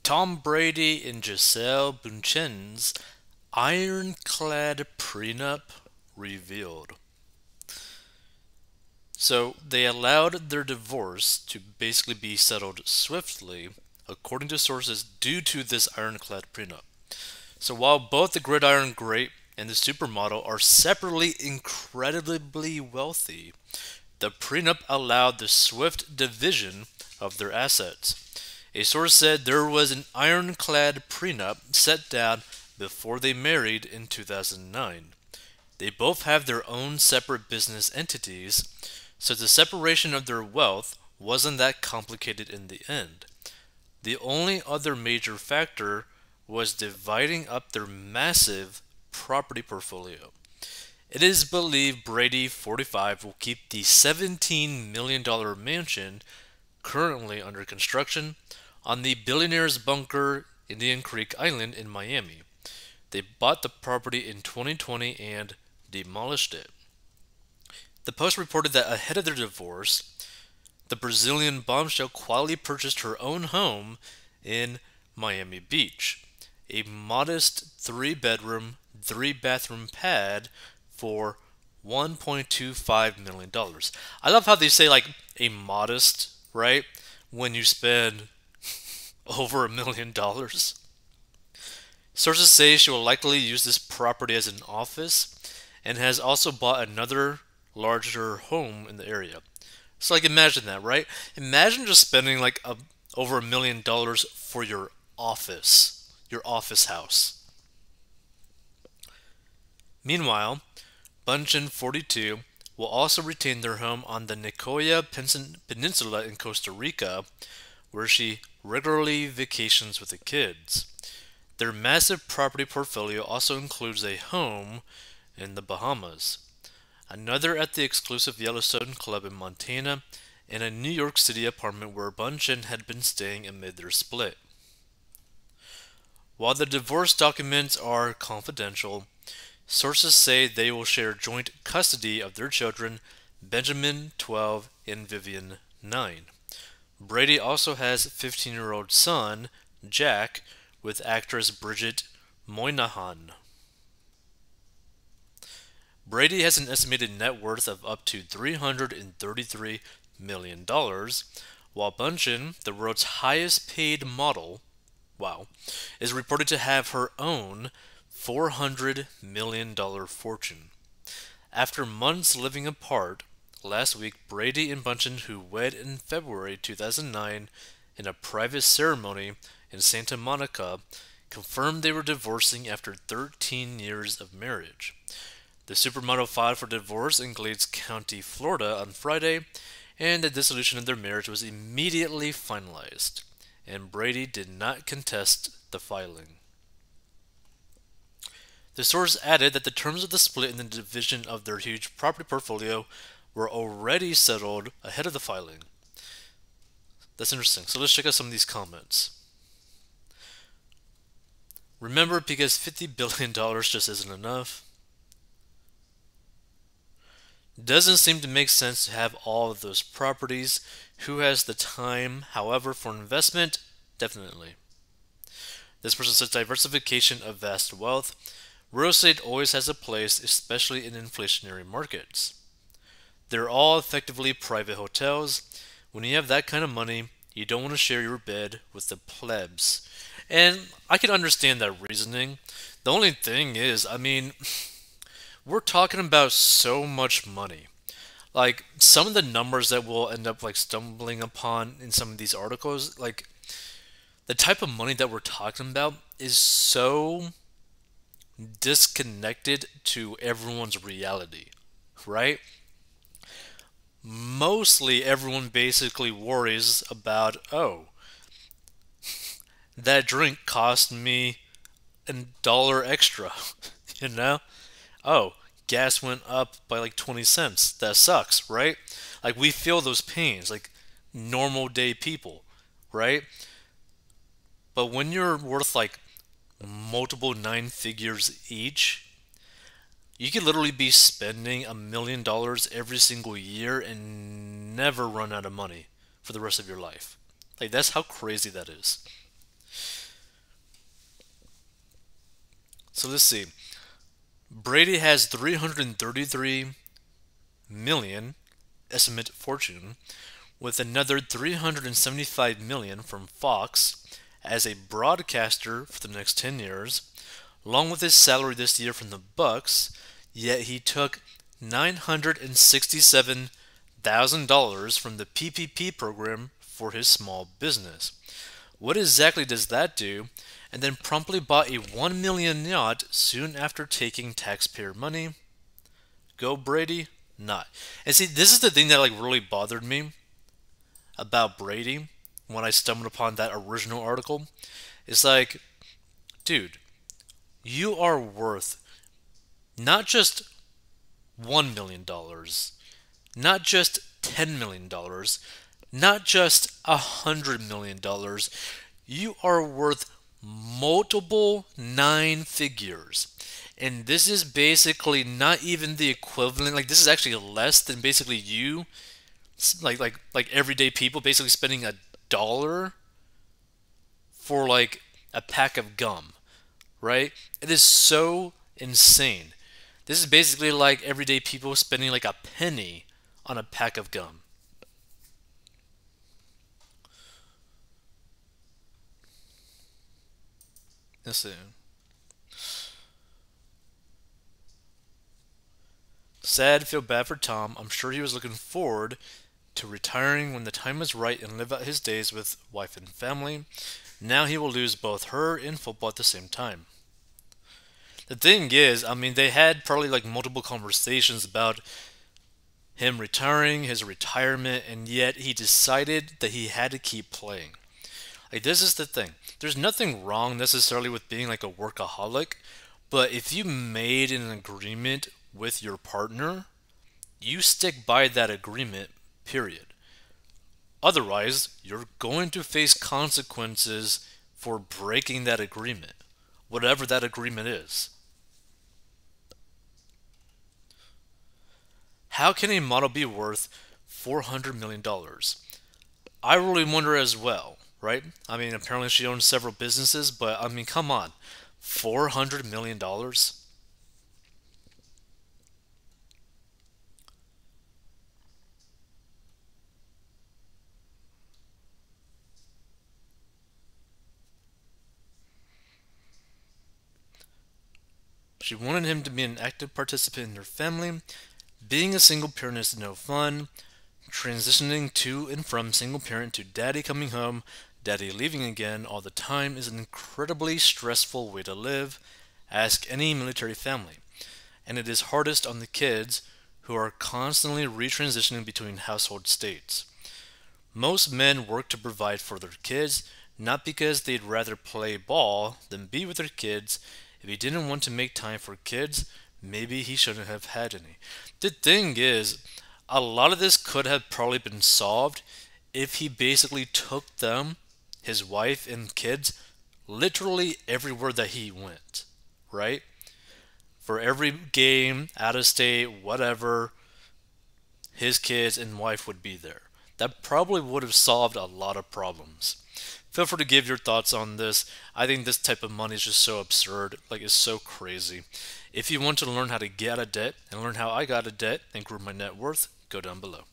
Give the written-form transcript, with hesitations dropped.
Tom Brady and Giselle Bündchen's Ironclad prenup revealed. So they allowed their divorce to basically be settled swiftly, according to sources, due to this ironclad prenup. So while both the Gridiron Great and the Supermodel are separately incredibly wealthy, the prenup allowed the swift division of their assets. A source said there was an ironclad prenup set down before they married in 2009. They both have their own separate business entities, so the separation of their wealth wasn't that complicated in the end. The only other major factor was dividing up their massive property portfolio. It is believed Brady, 45, will keep the $17 million mansion currently under construction on the billionaire's bunker Indian Creek Island in Miami. They bought the property in 2020 and demolished it. The Post reported that ahead of their divorce, the Brazilian bombshell quietly purchased her own home in Miami Beach, a modest 3-bedroom, 3-bathroom pad for $1.25 million. I love how they say like a modest, right? When you spend over $1 million. Sources say she will likely use this property as an office and has also bought another larger home in the area. So like imagine that, right? Imagine just spending like over $1 million for your office house. Meanwhile, Bunchen 42 will also retain their home on the Nicoya Peninsula in Costa Rica, where she regularly vacations with the kids. Their massive property portfolio also includes a home in the Bahamas, another at the exclusive Yellowstone Club in Montana, and a New York City apartment where Bunchen had been staying amid their split. While the divorce documents are confidential, sources say they will share joint custody of their children, Benjamin, 12, and Vivian, 9. Brady also has a 15-year-old son, Jack, with actress Bridget Moynahan. Brady has an estimated net worth of up to $333 million, while Bunchen, the world's highest paid model, is reported to have her own $400 million fortune. After months living apart, last week Brady and Bunchen, who wed in February 2009 in a private ceremony in Santa Monica, confirmed they were divorcing after 13 years of marriage. The supermodel filed for divorce in Glades County, Florida on Friday, and the dissolution of their marriage was immediately finalized, and Brady did not contest the filing. The source added that the terms of the split and the division of their huge property portfolio were already settled ahead of the filing. That's interesting. So let's check out some of these comments. Remember, because $50 billion just isn't enough. Doesn't seem to make sense to have all of those properties. Who has the time? However, for investment, definitely. This person says diversification of vast wealth. Real estate always has a place, especially in inflationary markets. They're all effectively private hotels. When you have that kind of money, you don't want to share your bed with the plebs. And I can understand that reasoning. The only thing is, we're talking about so much money. Like some of the numbers that we'll end up like stumbling upon in some of these articles, like the type of money that we're talking about is so disconnected to everyone's reality, right? Mostly everyone basically worries about, oh, that drink cost me $1 extra, you know? Oh, gas went up by like 20 cents. That sucks, right? Like we feel those pains, like normal day people, right? But when you're worth like multiple 9 figures each, you could literally be spending $1 million every single year and never run out of money for the rest of your life. Like that's how crazy that is. So let's see. Brady has 333 million estimate fortune, with another 375 million from Fox as a broadcaster for the next 10 years, along with his salary this year from the Bucks, yet he took $967,000 from the PPP program for his small business. What exactly does that do? And then promptly bought a 1 million yacht soon after taking taxpayer money. Go Brady? Not. And see, this is the thing that like really bothered me about Brady when I stumbled upon that original article. It's like, dude, you are worth not just $1 million, not just $10 million, not just $100 million. You are worth multiple nine figures. And this is basically not even the equivalent. Like this is actually less than basically you, like everyday people, basically spending $1 for like a pack of gum, right? It is so insane. This is basically like everyday people spending like a penny on a pack of gum. Let's see. Sad, feel bad for Tom. I'm sure he was looking forward to retiring when the time was right and live out his days with wife and family. Now he will lose both her and football at the same time. The thing is, I mean, they had probably like multiple conversations about him retiring, his retirement, and yet he decided that he had to keep playing. Like, this is the thing. There's nothing wrong necessarily with being like a workaholic, but if you made an agreement with your partner, you stick by that agreement, period. Otherwise, you're going to face consequences for breaking that agreement, whatever that agreement is. How can a model be worth $400 million? I really wonder as well, right? I mean, apparently she owns several businesses, but I mean, come on. $400 million? She wanted him to be an active participant in her family. Being a single parent is no fun. Transitioning to and from single parent to daddy coming home, daddy leaving again all the time is an incredibly stressful way to live. Ask any military family. And it is hardest on the kids who are constantly retransitioning between household states. Most men work to provide for their kids, not because they'd rather play ball than be with their kids. If he didn't want to make time for kids, maybe he shouldn't have had any. The thing is, a lot of this could have probably been solved if he basically took them, his wife and kids, literally everywhere that he went, right? For every game, out of state, whatever, his kids and wife would be there. That probably would have solved a lot of problems. Feel free to give your thoughts on this. I think this type of money is just so absurd. Like, it's so crazy. If you want to learn how to get out of debt and learn how I got out of debt and grew my net worth, go down below.